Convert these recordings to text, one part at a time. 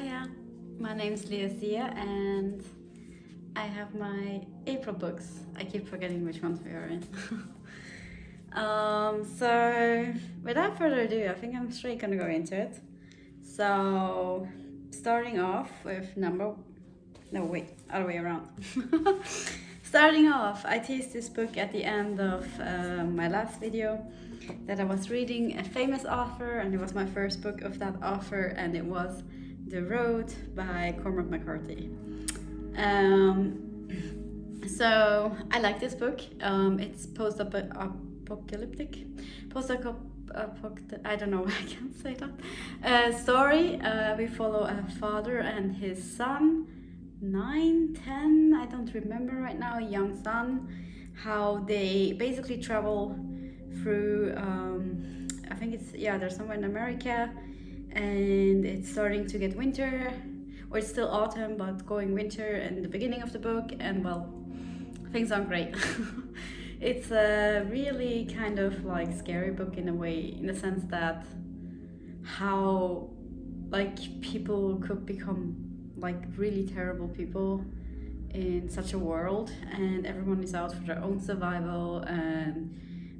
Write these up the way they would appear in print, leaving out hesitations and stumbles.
Hiya, my name's Leah and I have my April books. I keep forgetting which ones we are in. So without further ado, I think I'm straight gonna go into it. So starting off with other way around. Starting off, I teased this book at the end of my last video that I was reading a famous author, and it was my first book of that author, and it was The Road by Cormac McCarthy. So I like this book. It's post-apocalyptic, I don't know, I can't say that. Story. We follow a father and his son, 9, 10, I don't remember right now, a young son, how they basically travel through, I think they're somewhere in America, and it's starting to get winter, or it's still autumn but going winter in the beginning of the book, and well, things aren't great. It's a really kind of like scary book in a way, in the sense that how like people could become like really terrible people in such a world, and everyone is out for their own survival, and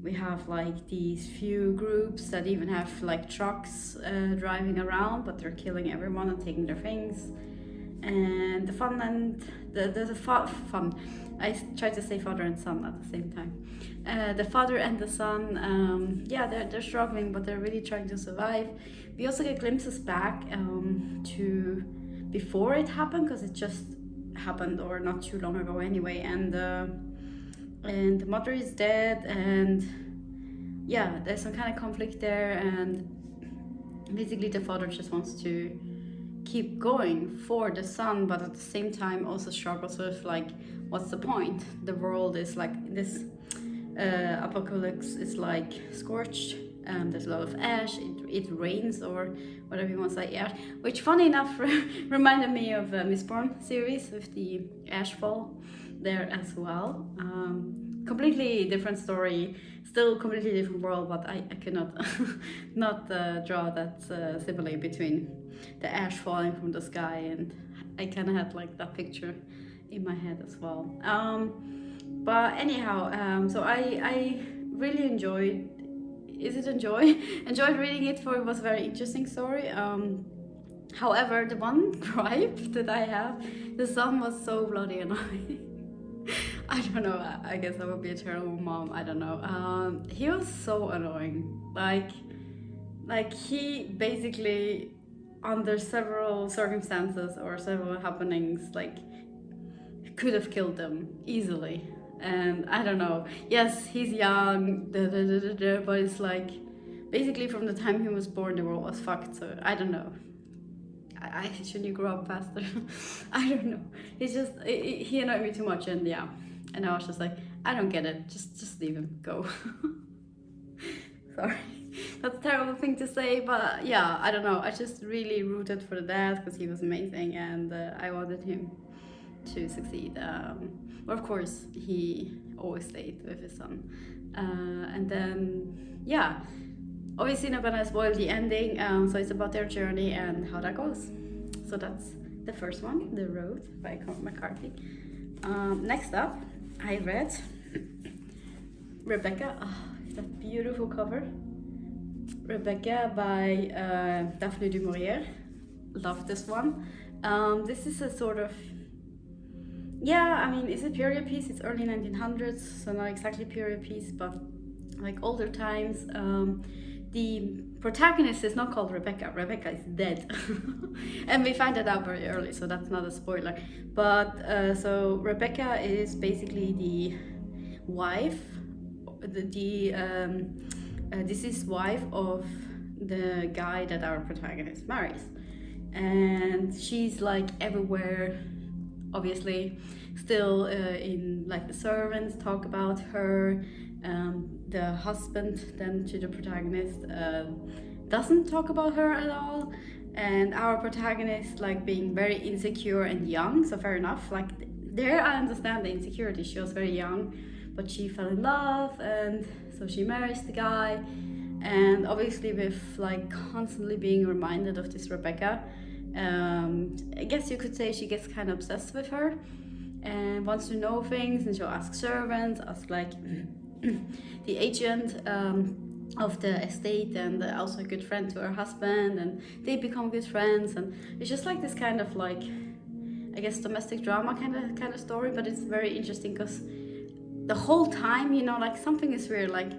we have like these few groups that even have like trucks driving around, but they're killing everyone and taking their things. And the fun and the fun. I tried to say father and son at the same time. The father and the son, they're struggling, but they're really trying to survive. We also get glimpses back to before it happened, because it just happened or not too long ago anyway, and the mother is dead, and yeah, there's some kind of conflict there, and basically the father just wants to keep going for the son, but at the same time also struggles with like, what's the point? The world is like this apocalypse is like scorched, there's a lot of ash, it rains, or whatever you want to say, ash, which funny enough reminded me of Miss Bourne series with the ash fall there as well. Completely different story, still completely different world, but I could not draw that simile between the ash falling from the sky, and I kind of had like that picture in my head as well. But anyhow, so I really enjoyed reading it, for it was a very interesting story. However, the one gripe that I have, the son was so bloody annoying. I don't know, I guess I would be a terrible mom, I don't know. He was so annoying. Like he basically, under several circumstances or several happenings, like could have killed them easily. And I don't know, yes, he's young, but it's like basically from the time he was born the world was fucked, so I don't know. I shouldn't you grow up faster? I don't know. It's just he annoyed me too much, and yeah, and I was just like, I don't get it. Just leave him go. Sorry, that's a terrible thing to say, but yeah, I don't know. I just really rooted for the dad because he was amazing, and I wanted him to succeed. But of course, he always stayed with his son, and then yeah. Obviously not gonna spoil the ending, so it's about their journey and how that goes. So that's the first one, The Road by Cormac McCarthy. Next up, I read Rebecca. Oh, that beautiful cover. Rebecca by Daphne du Maurier. Love this one. This is a sort of, I mean, it's a period piece. It's early 1900s, so not exactly period piece, but like older times. The protagonist is not called Rebecca. Rebecca is dead. And we find that out very early, so that's not a spoiler. But so Rebecca is basically the wife, deceased wife of the guy that our protagonist marries. And she's like everywhere, obviously. Still in like the servants talk about her. The husband then to the protagonist doesn't talk about her at all, and our protagonist like being very insecure and young, so fair enough, like there I understand the insecurity. She was very young, but she fell in love, and so she marries the guy, and obviously with like constantly being reminded of this Rebecca, I guess you could say she gets kind of obsessed with her and wants to know things, and she'll ask servants, ask like the agent of the estate, and also a good friend to her husband, and they become good friends, and it's just like this kind of like, I guess, domestic drama kind of story, but it's very interesting because the whole time, you know, like something is weird, like,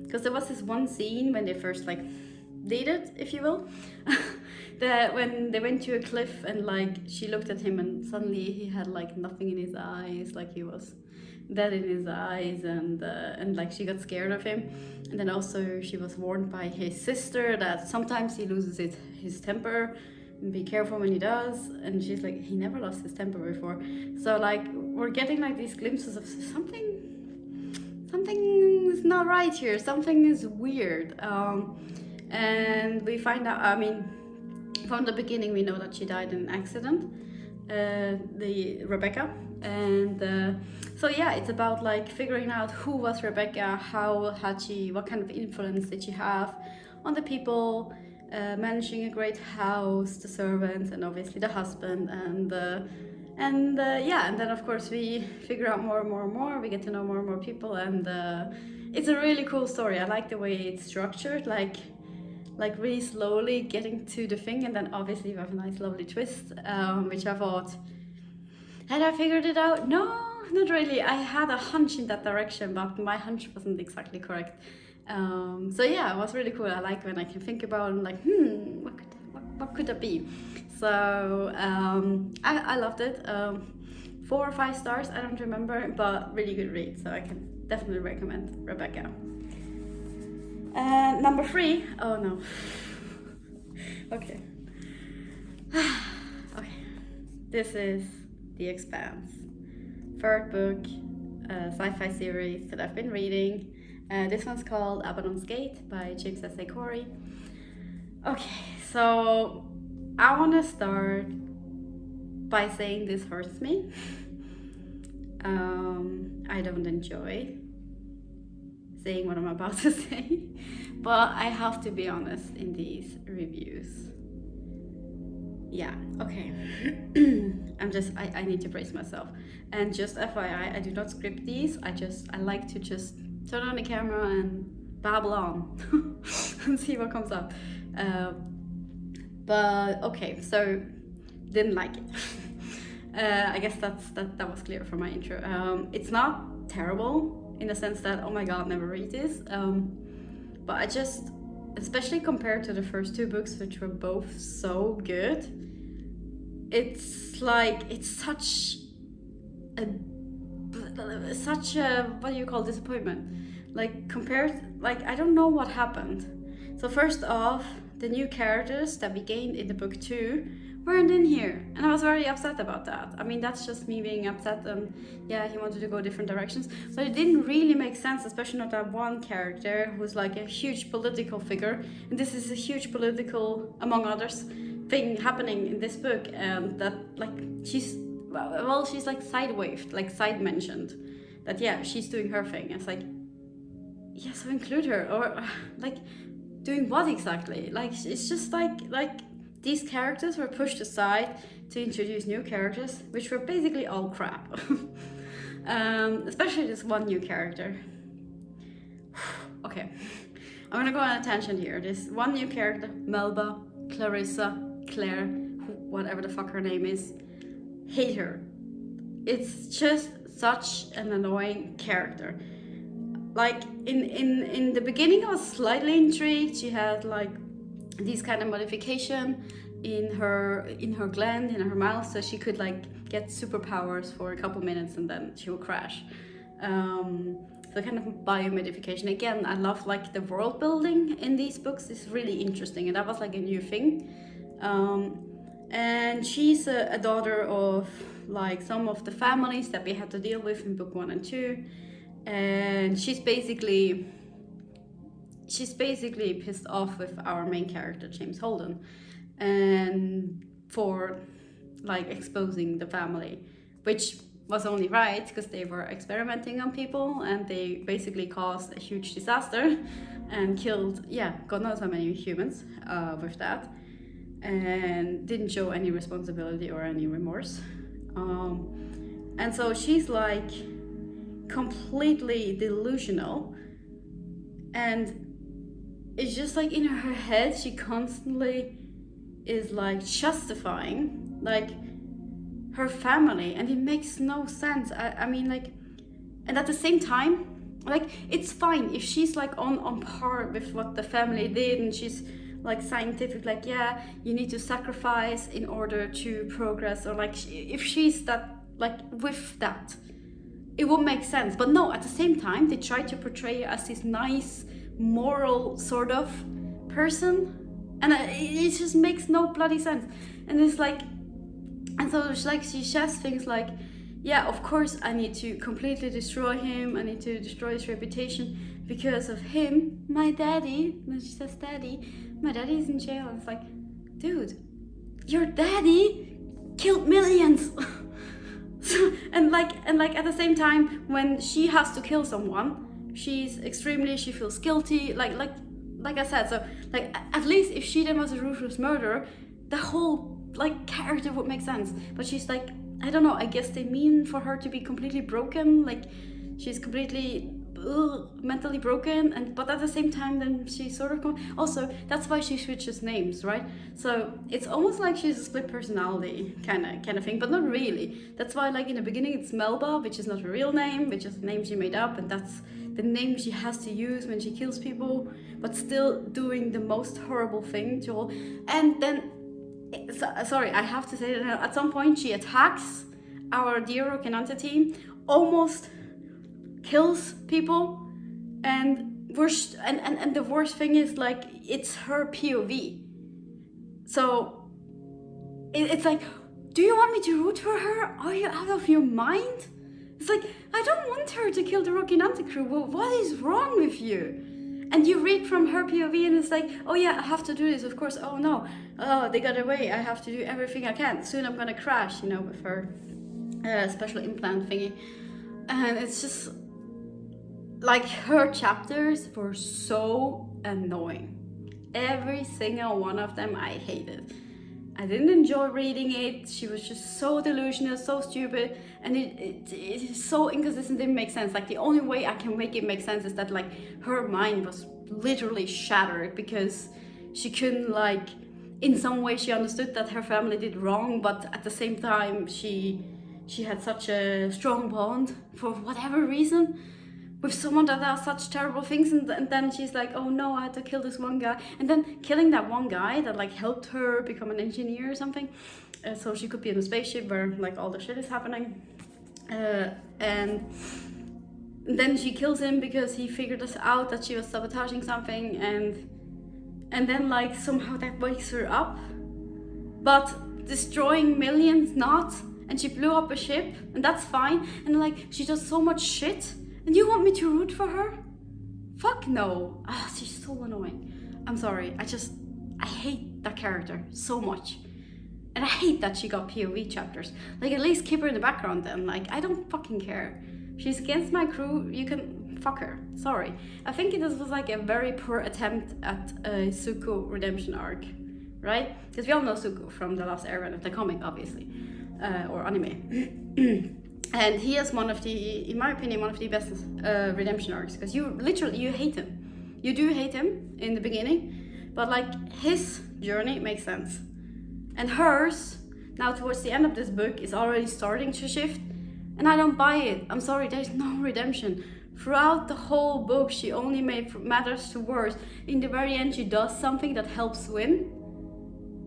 because there was this one scene when they first like dated, if you will, that when they went to a cliff and like she looked at him and suddenly he had like nothing in his eyes, like he was dead in his eyes, and like she got scared of him. And then also she was warned by his sister that sometimes he loses his temper, and be careful when he does. And she's like, he never lost his temper before. So like we're getting like these glimpses of something's not right here, something is weird. And we find out, I mean, from the beginning we know that she died in an accident, the Rebecca. And so yeah, it's about like figuring out who was Rebecca, what kind of influence did she have on the people, managing a great house, the servants, and obviously the husband, and yeah, and then of course we figure out more and more and more, we get to know more and more people, and it's a really cool story. I like the way it's structured, like really slowly getting to the thing, and then obviously you have a nice lovely twist, which I thought, had I figured it out? No, not really. I had a hunch in that direction, but my hunch wasn't exactly correct. So yeah, it was really cool. I like when I can think about it, like, what could that be? So I loved it. 4 or 5 stars, I don't remember, but really good read. So I can definitely recommend Rebecca. Number 3. Oh no. Okay. Okay. This is The Expanse. Third book, sci-fi series that I've been reading. This one's called Abaddon's Gate by James S. A. Corey. Okay, so I want to start by saying this hurts me. I don't enjoy saying what I'm about to say, but I have to be honest in these reviews. Yeah, okay. I need to brace myself. And just FYI, I do not script these. I like to just turn on the camera and babble on and see what comes up. But okay, so didn't like it. I guess that was clear from my intro. It's not terrible in the sense that, oh my god, never read this. But I just, especially compared to the first 2 books, which were both so good, it's like, it's such a what do you call disappointment? Like compared, like I don't know what happened. So first off, the new characters that we gained in the book 2 weren't in here, and I was very upset about that. I mean, that's just me being upset, and yeah, he wanted to go different directions, but it didn't really make sense, especially not that one character who's like a huge political figure, and this is a huge political, among others, thing happening in this book, and that like she's like side-waved, like side mentioned, that yeah, she's doing her thing. It's like, yeah, so include her, or like doing what exactly? Like it's just like these characters were pushed aside to introduce new characters, which were basically all crap. Especially this one new character. Okay, I'm gonna go on a tangent here. This one new character, Melba, Clarissa, Claire, whatever the fuck her name is, hate her. It's just such an annoying character. Like in the beginning I was slightly intrigued. She had like these kind of modification in her gland, in her mouth, so she could like get superpowers for a couple minutes and then she will crash. So kind of biomodification. Again, I love like the world building in these books is really interesting, and that was like a new thing. And she's a daughter of like some of the families that we had to deal with in book 1 and 2, and she's basically pissed off with our main character, James Holden, and for like exposing the family, which was only right because they were experimenting on people and they basically caused a huge disaster and killed, yeah, God knows how many humans with that. and didn't show any responsibility or any remorse. And so she's like completely delusional, and it's just like in her head she constantly is like justifying like her family, and it makes no sense. I mean, like, and at the same time, like, it's fine if she's like on par with what the family did, and she's like scientific, like, yeah, you need to sacrifice in order to progress, or like if she's that, like, with that, it would make sense. But no, at the same time they try to portray her as this nice moral sort of person, and it just makes no bloody sense. And it's like, and so it's like she says things like, yeah, of course I need to completely destroy him, I need to destroy his reputation because of him, my daddy. And she says, daddy, my daddy's in jail. And it's like, dude, your daddy killed millions. and like at the same time, when she has to kill someone, she feels guilty, like I said. So like, at least if she then was a ruthless murderer, the whole like character would make sense. But she's like, I don't know, I guess they mean for her to be completely broken, like she's completely mentally broken, but at the same time then she sort of also, that's why she switches names, right? So it's almost like she's a split personality kind of thing, but not really. That's why, like, in the beginning it's Melba, which is not her real name, which is a name she made up, and that's the name she has to use when she kills people, but still doing the most horrible thing to all. And then sorry, I have to say that at some point she attacks our dear Rokinante team, almost kills people, and the worst thing is, like, it's her POV. So it's like, do you want me to root for her? Are you out of your mind? It's like, I don't want her to kill the Rokinante crew. Well, what is wrong with you? And you read from her POV, and it's like, oh yeah, I have to do this, of course. Oh no, oh, they got away. I have to do everything I can. Soon I'm gonna crash, with her special implant thingy. And it's just like, her chapters were so annoying. Every single one of them I hated. I didn't enjoy reading it. She was just so delusional, so stupid, and it is so inconsistent. It didn't make sense. Like, the only way I can make it make sense is that, like, her mind was literally shattered because she couldn't, like, in some way she understood that her family did wrong, but at the same time she had such a strong bond for whatever reason with someone that does such terrible things, and then she's like, oh no, I had to kill this one guy, and then killing that one guy that, like, helped her become an engineer or something, so she could be in a spaceship where, like, all the shit is happening, and then she kills him because he figured us out that she was sabotaging something, and then, like, somehow that wakes her up, but destroying millions not, and she blew up a ship, and that's fine, and, like, she does so much shit. And you want me to root for her? Fuck no. She's so annoying. I'm sorry. I hate that character so much. And I hate that she got POV chapters. Like, at least keep her in the background then. Like, I don't fucking care. She's against my crew, you can fuck her. Sorry. I think this was like a very poor attempt at a Zuko redemption arc. Right? Because we all know Zuko from The Last Airbender, the comic, obviously. Or anime. And he has one of the, in my opinion, one of the best redemption arcs, because you hate him. You do hate him in the beginning, but, like, his journey makes sense. And hers, now towards the end of this book, is already starting to shift, and I don't buy it. I'm sorry, there's no redemption. Throughout the whole book, she only made matters to worse. In the very end, she does something that helps win.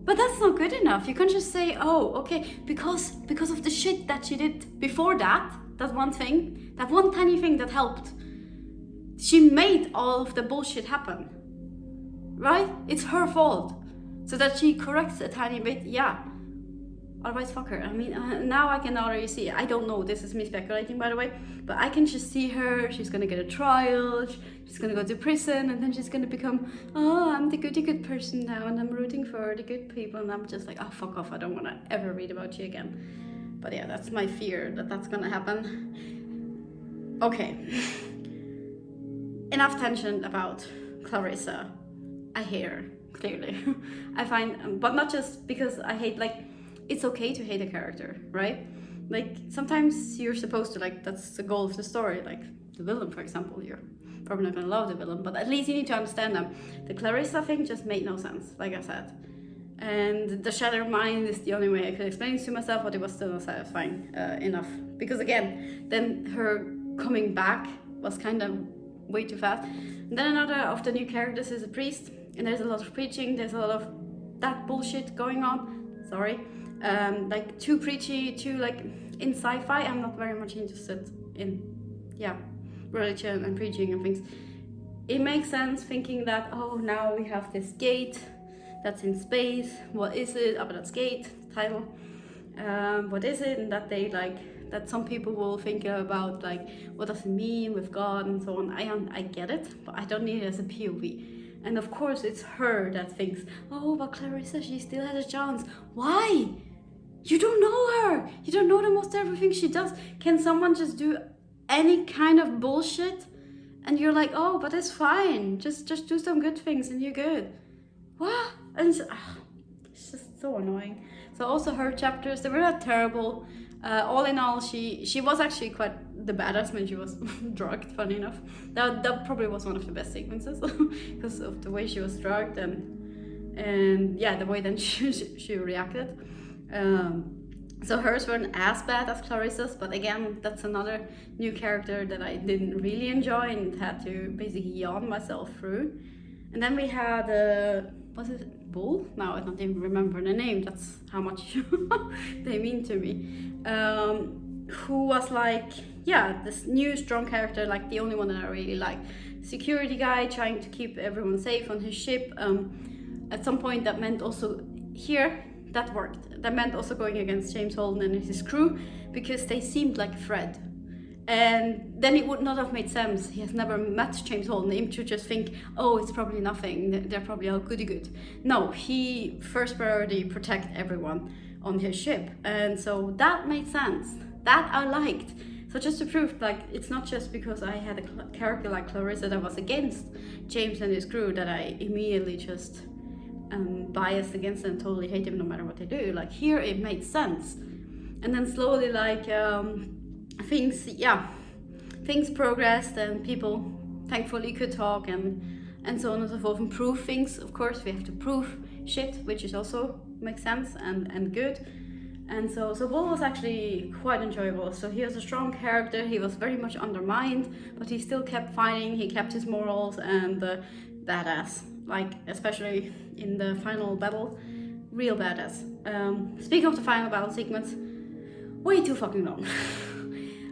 But that's not good enough. You can't just say, oh, okay, because of the shit that she did before that one thing, that one tiny thing that helped, she made all of the bullshit happen. Right? It's her fault. So that she corrects a tiny bit, yeah. Otherwise, fuck her. I mean, now I can already see, I don't know, this is me speculating, by the way, but I can just see her, she's gonna get a trial, she's gonna go to prison, and then she's gonna become, oh, I'm the goody good person now, and I'm rooting for the good people, and I'm just like, oh, fuck off, I don't wanna ever read about you again. But yeah, that's my fear, that's gonna happen. Okay. Enough tension about Clarissa. I hate her. clearly. I find, but not just because I hate, like, it's okay to hate a character, right? Like, sometimes you're supposed to, like, that's the goal of the story, like the villain, for example. You're probably not gonna love the villain, but at least you need to understand them. The Clarissa thing just made no sense, like I said. And the shattered mind is the only way I could explain it to myself, but it was still not satisfying enough. Because again, then her coming back was kind of way too fast. And then another of the new characters is a priest, and there's a lot of preaching, there's a lot of that bullshit going on. Sorry. Like too preachy, too like in sci-fi. I'm not very much interested in, religion and preaching and things. It makes sense thinking that, oh, now we have this gate that's in space. What is it? Abaddon's Gate, title. What is it? And that they like, that some people will think about like, what does it mean with God and so on. I get it, but I don't need it as a POV. And of course it's her that thinks, oh, but Clarissa, she still has a chance. Why? You don't know her. You don't know the most everything she does. Can someone just do any kind of bullshit? And you're like, oh, but it's fine. Just do some good things and you're good. What? And it's just so annoying. So also her chapters, they were not terrible. All in all, she was actually quite the badass when she was drugged, funny enough. That probably was one of the best sequences because of the way she was drugged and yeah, the way then she reacted. So hers weren't as bad as Clarissa's, but again, that's another new character that I didn't really enjoy and had to basically yawn myself through. And then we had, was it Bull? No, I don't even remember the name, that's how much they mean to me. Who was like, this new strong character, like the only one that I really like. Security guy trying to keep everyone safe on his ship. At some point that meant also here, that worked. That meant also going against James Holden and his crew because they seemed like a threat. And then it would not have made sense. He has never met James Holden. Him to just think, oh, it's probably nothing. They're probably all goody good. No, he first priority protect everyone on his ship. And so that made sense. That I liked. So just to prove, like, it's not just because I had a character like Clarissa that was against James and his crew that I immediately just biased against them, totally hate them no matter what they do. Like here it made sense. And then slowly like things progressed and people thankfully could talk and so on and so forth and prove things. Of course we have to prove shit, which is also makes sense and good. And so Bull was actually quite enjoyable. So he was a strong character, he was very much undermined, but he still kept fighting, he kept his morals and badass. Like, especially in the final battle, real badass. Speaking of the final battle sequence, way too fucking long.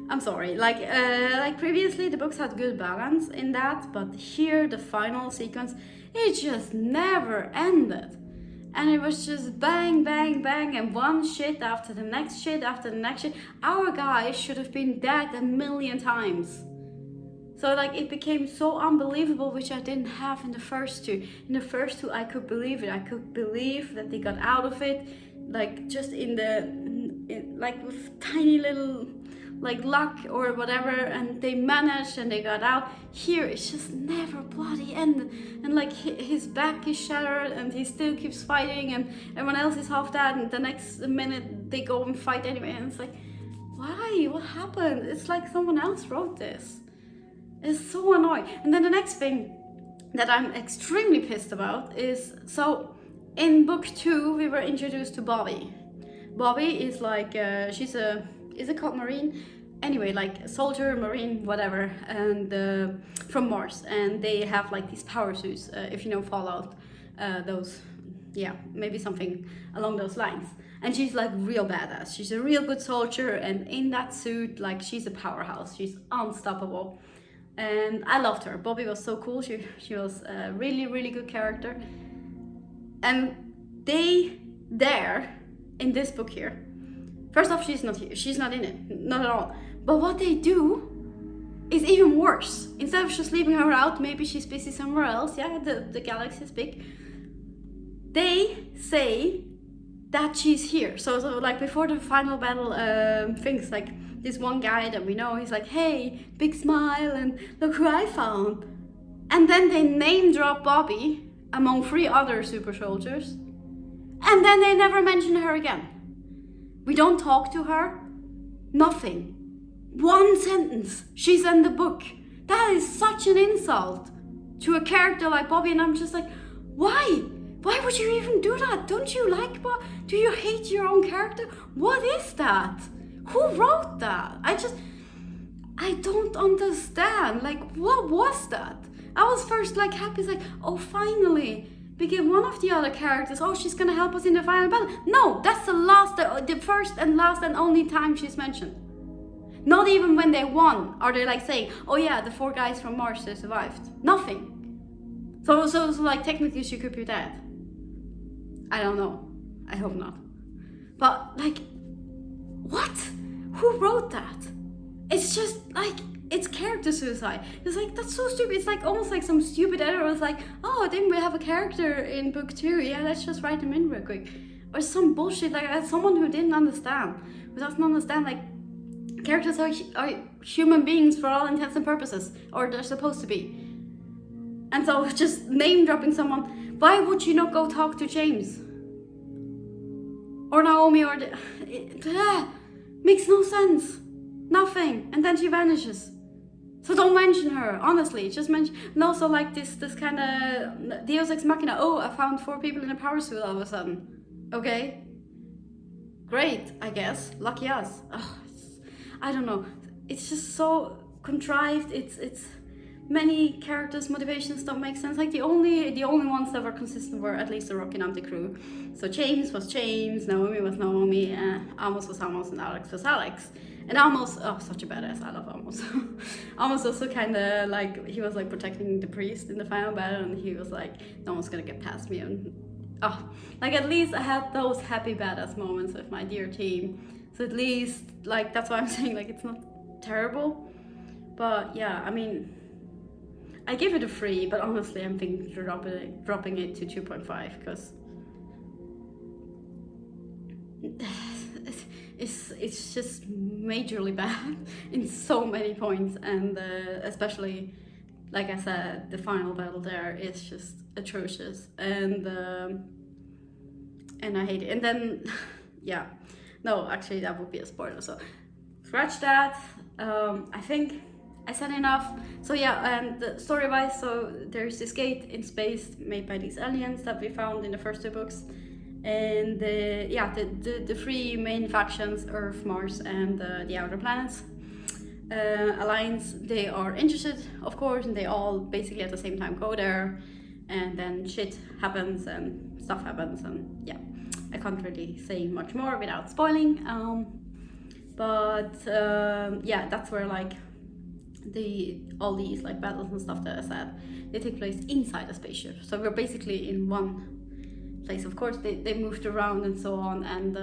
I'm sorry, like previously the books had good balance in that, but here the final sequence, it just never ended. And it was just bang, bang, bang, and one shit after the next shit after the next shit. Our guy should have been dead 1,000,000 times. So like it became so unbelievable, which I didn't have in the first two. In the first two I could believe it. I could believe that they got out of it, like just like with tiny little like luck or whatever, and they managed and they got out. Here it's just never bloody ended, and like his back is shattered and he still keeps fighting and everyone else is half dead, and the next minute they go and fight anyway, and it's like, why? What happened? It's like someone else wrote this. It's so annoying. And then the next thing that I'm extremely pissed about is, so in book 2 we were introduced to Bobby. Bobby is like, is it called Marine? Anyway, like a soldier, Marine, whatever, and from Mars. And they have like these power suits, if you know Fallout, those, maybe something along those lines. And she's like real badass. She's a real good soldier, and in that suit, like she's a powerhouse. She's unstoppable. And I loved her. Bobby was so cool. She was a really, really good character. And in this book here, first off, she's not here. She's not in it. Not at all. But what they do is even worse. Instead of just leaving her out, maybe she's busy somewhere else. Yeah, the galaxy is big. They say that she's here. So like before the final battle things, like this one guy that we know, he's like, hey, big smile and look who I found. And then they name drop Bobby among 3 other super soldiers. And then they never mention her again. We don't talk to her. Nothing. 1 sentence. She's in the book. That is such an insult to a character like Bobby, and I'm just like, why? Why would you even do that? Don't you like Bob? Do you hate your own character? What is that? Who wrote that? I don't understand. Like, what was that? I was first like happy, it's like, oh, finally, we get one of the other characters. Oh, she's gonna help us in the final battle. No, that's the first and last and only time she's mentioned. Not even when they won are they like saying, oh yeah, the 4 guys from Mars, they survived. Nothing. So like technically she could be dead. I don't know. I hope not. But like, what? Who wrote that? It's just like, it's character suicide. It's like, that's so stupid. It's like almost like some stupid editor was like, oh, didn't we have a character in book 2? Yeah, let's just write him in real quick. Or some bullshit like that. Someone who didn't understand. Who doesn't understand, like, characters are human beings for all intents and purposes. Or they're supposed to be. And so just name dropping someone. Why would you not go talk to James? Or Naomi or makes no sense. Nothing. And then she vanishes. So don't mention her, honestly. Just mention. And also like this kind of Deus Ex Machina. Oh, I found 4 people in a power suit all of a sudden. Okay. Great, I guess. Lucky us. Oh, I don't know. It's just so contrived. It's many characters' motivations don't make sense. Like the only ones that were consistent were at least the Rocky Nanti crew. So James was James, Naomi was Naomi, Amos was Amos, and Alex was Alex. And Amos, oh, such a badass. I love Amos. Amos also kind of like, he was like protecting the priest in the final battle, and he was like, no one's gonna get past me. And like at least I had those happy badass moments with my dear team. So at least, like, that's why I'm saying, like, it's not terrible. But yeah, I mean, I give it a 3, but honestly, I'm thinking dropping it to 2.5 because it's just majorly bad in so many points, and especially, like I said, the final battle there is just atrocious, and I hate it. And then, yeah, no, actually that would be a spoiler, so scratch that. I think I said enough. So yeah, and story-wise, so there's this gate in space made by these aliens that we found in the first 2 books, and the 3 main factions, Earth, Mars, and the outer planets alliance, they are interested, of course, and they all basically at the same time go there, and then shit happens and stuff happens, and yeah, I can't really say much more without spoiling. Yeah, that's where like all these like battles and stuff that I said, they take place inside a spaceship. So we're basically in one place. Of course, they moved around and so on, and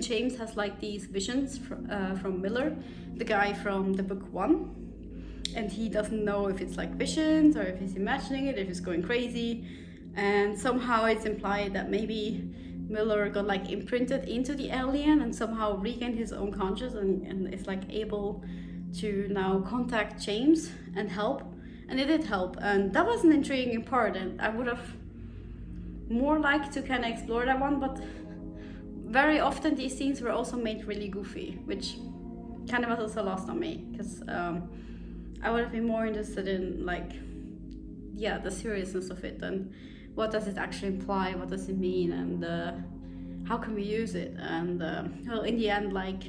James has like these visions from Miller, the guy from the book 1, and he doesn't know if it's like visions or if he's imagining it, if he's going crazy, and somehow it's implied that maybe Miller got like imprinted into the alien and somehow regained his own conscience and is like able to now contact James and help, and it did help, and that was an intriguing part, and I would have more liked to kind of explore that one, but very often these scenes were also made really goofy, which kind of was also lost on me, because I would have been more interested in like, yeah, the seriousness of it, and what does it actually imply, what does it mean, and how can we use it, and well, in the end, like,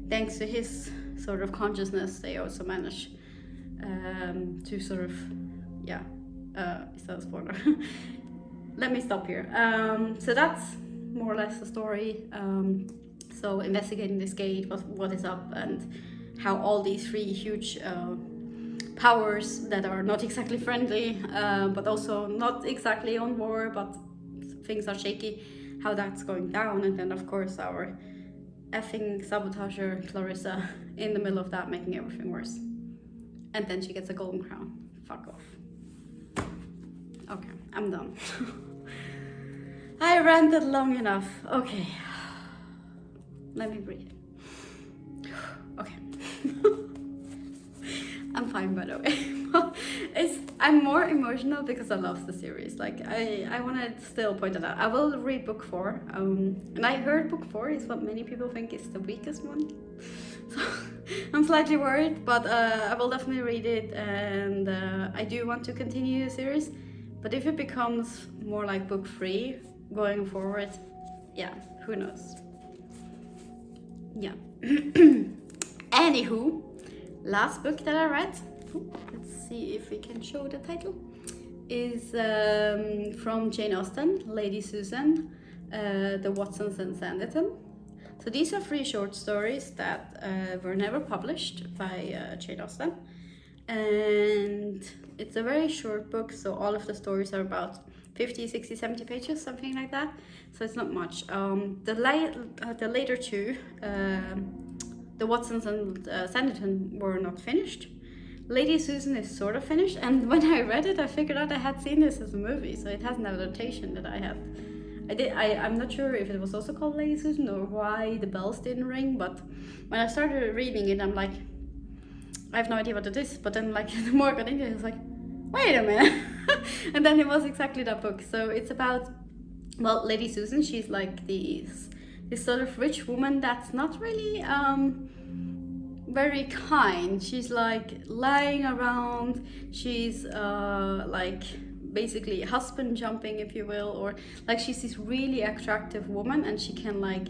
thanks to his sort of consciousness, they also manage to sort of, yeah, is that a spoiler? Let me stop here. So that's more or less the story. So investigating this gate, what is up, and how all these 3 huge powers that are not exactly friendly, but also not exactly on war, but things are shaky, how that's going down, and then of course our effing sabotager Clarissa in the middle of that, making everything worse. And then she gets a golden crown. Fuck off. Okay, I'm done. I ranted long enough. Okay. Let me breathe. Okay. I'm fine, by the way. I'm more emotional because I love the series. Like I want to still point it out. I will read book 4. And I heard book 4 is what many people think is the weakest one. So I'm slightly worried, but I will definitely read it, and I do want to continue the series. But if it becomes more like book 3 going forward, yeah, who knows? Yeah. Anywho, last book that I read, let's see if we can show the title, is from Jane Austen, Lady Susan, The Watsons and Sanditon. So these are 3 short stories that were never published by Jane Austen. And it's a very short book, so all of the stories are about 50, 60, 70 pages, something like that. So it's not much. The later 2, the Watsons and Sanditon, were not finished. Lady Susan is sort of finished, and when I read it, I figured out I had seen this as a movie, so it has an adaptation that I have. I'm not sure if it was also called Lady Susan or why the bells didn't ring, but when I started reading it, I'm like, I have no idea what it is. But then, like, the more I got into it, I was like, wait a minute. And then it was exactly that book. So it's about, well, Lady Susan. She's like this sort of rich woman that's not really very kind. She's like lying around. She's like basically husband jumping, if you will, or like she's this really attractive woman, and she can like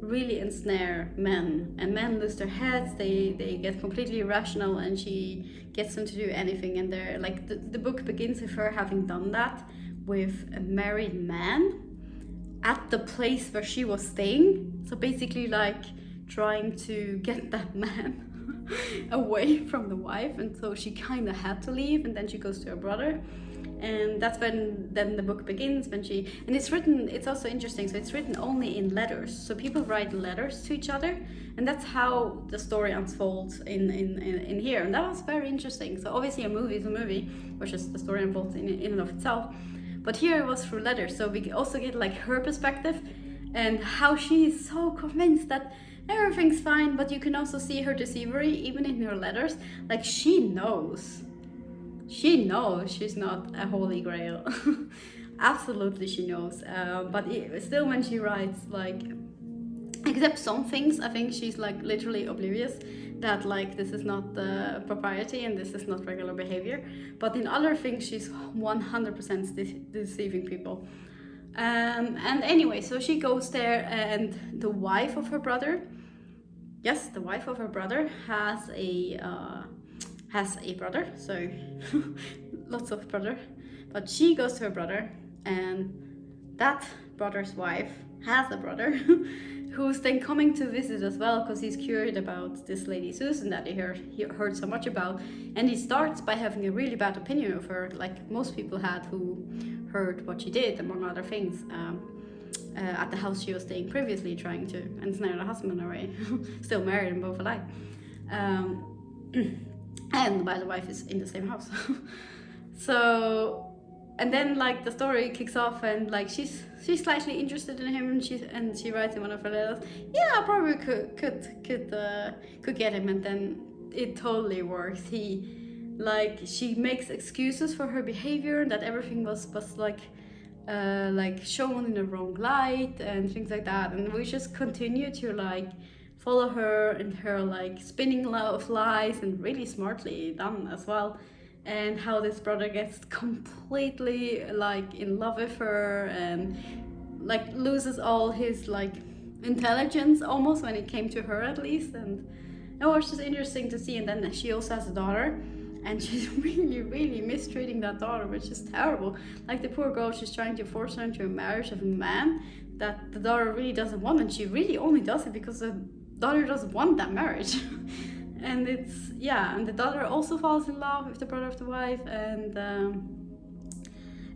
really ensnare men, and men lose their heads. They get completely irrational, and she gets them to do anything. And they're like the book begins with her having done that with a married man at the place where she was staying. So basically like trying to get that man away from the wife, and so she kind of had to leave, and then she goes to her brother. And that's when then the book begins, when and it's also interesting, so it's written only in letters, so people write letters to each other, and that's how the story unfolds in here. And that was very interesting. So obviously a movie is a movie, which is the story unfolds in and of itself, but here it was through letters, so we also get like her perspective and how she is so convinced that everything's fine, but you can also see her deceivery even in her letters. Like she knows she's not a holy grail. Absolutely she knows, but still when she writes, like, except some things, I think she's like literally oblivious that like this is not the propriety and this is not regular behavior, but in other things she's 100% deceiving people. And anyway, so she goes there, and the wife of her brother has a brother, so lots of brother, but she goes to her brother, and that brother's wife has a brother who's then coming to visit as well, because he's curious about this Lady Susan that he heard so much about, and he starts by having a really bad opinion of her, like most people had who heard what she did, among other things, at the house she was staying previously, trying to ensnare the husband away, still married and both alive. And while the wife is in the same house. So, and then like the story kicks off, and like she's slightly interested in him, and she writes in one of her letters, yeah, I probably could get him, and then it totally works. She makes excuses for her behavior, that everything was like shown in the wrong light and things like that, and we just continue to like follow her and her like spinning of lies, and really smartly done as well, and how this brother gets completely like in love with her, and like loses all his like intelligence almost when it came to her, at least. And it was just interesting to see. And then she also has a daughter, and she's really mistreating that daughter, which is terrible. Like the poor girl, she's trying to force her into a marriage of a man that the daughter really doesn't want, and she really only does it because the daughter doesn't want that marriage. And and the daughter also falls in love with the brother of the wife,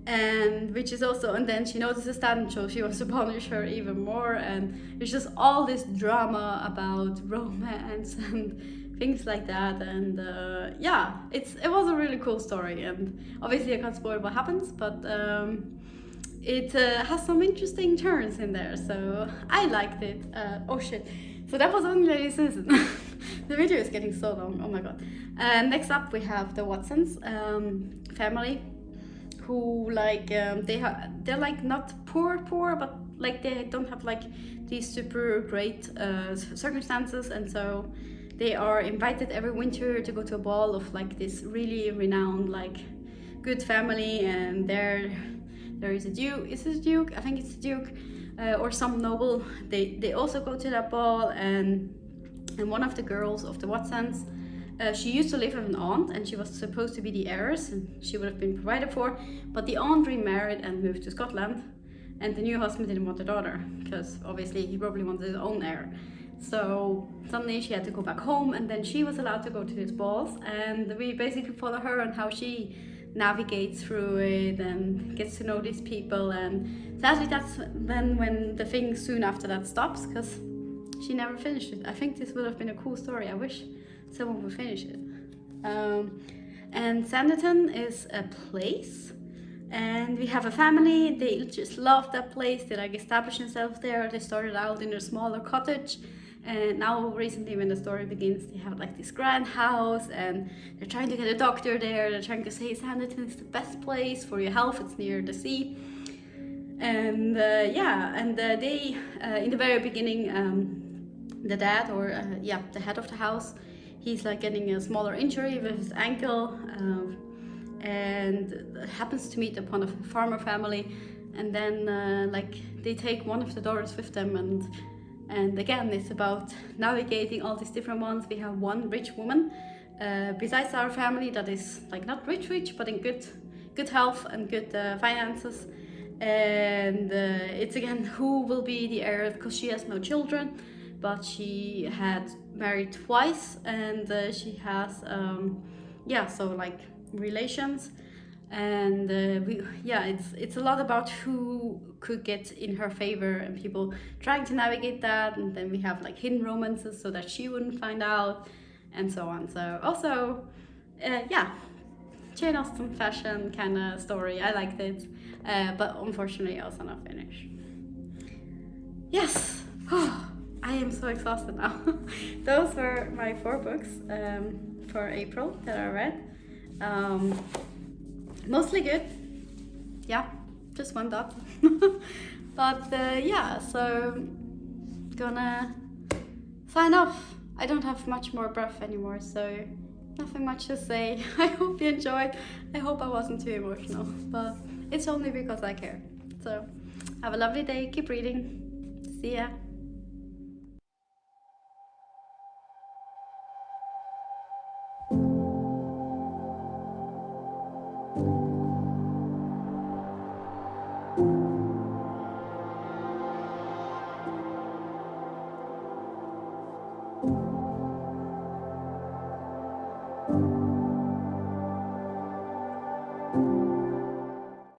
and which is also, and then she notices that, and so she wants to punish her even more, and there's just all this drama about romance and things like that. And it was a really cool story, and obviously I can't spoil what happens, but it has some interesting turns in there, so I liked it. Oh shit, so that was only the season. The video is getting so long, oh my god. Next up we have the Watsons family, who like they're like not poor, but like they don't have like these super great circumstances, and so they are invited every winter to go to a ball of like this really renowned like good family, and there is a duke. Is it a duke? I think it's a duke, or some noble. They also go to that ball, and one of the girls of the Watsons, she used to live with an aunt, and she was supposed to be the heiress, and she would have been provided for, but the aunt remarried and moved to Scotland, and the new husband didn't want a daughter, because obviously he probably wanted his own heir. So suddenly she had to go back home, and then she was allowed to go to these balls, and we basically follow her and how she navigates through it and gets to know these people. And sadly that's then when the thing soon after that stops, because she never finished it. I think this would have been a cool story. I wish someone would finish it. And Sanditon is a place, and we have a family. They just love that place. They like establish themselves there. They started out in a smaller cottage, and now recently when the story begins, they have like this grand house, and they're trying to get a doctor there. They're trying to say Sanditon is the best place for your health. It's near the sea. And they in the very beginning, the dad, or the head of the house, he's like getting a smaller injury with his ankle, and happens to meet upon a farmer family, and then like they take one of the daughters with them, and again it's about navigating all these different ones. We have one rich woman besides our family that is like not rich, but in good health and good finances, and it's again who will be the heir, because she has no children, but she had married twice, and she has so like relations, and it's a lot about who could get in her favor, and people trying to navigate that, and then we have like hidden romances so that she wouldn't find out, and so on. So also Jane Austen fashion kind of story. I liked it, but unfortunately also not finished. Yes. I am so exhausted now. Those were my 4 books for April that I read. Mostly good. Yeah, just one dot. But so gonna sign off. I don't have much more breath anymore, so nothing much to say. I hope you enjoyed. I hope I wasn't too emotional, but it's only because I care. So have a lovely day. Keep reading. See ya.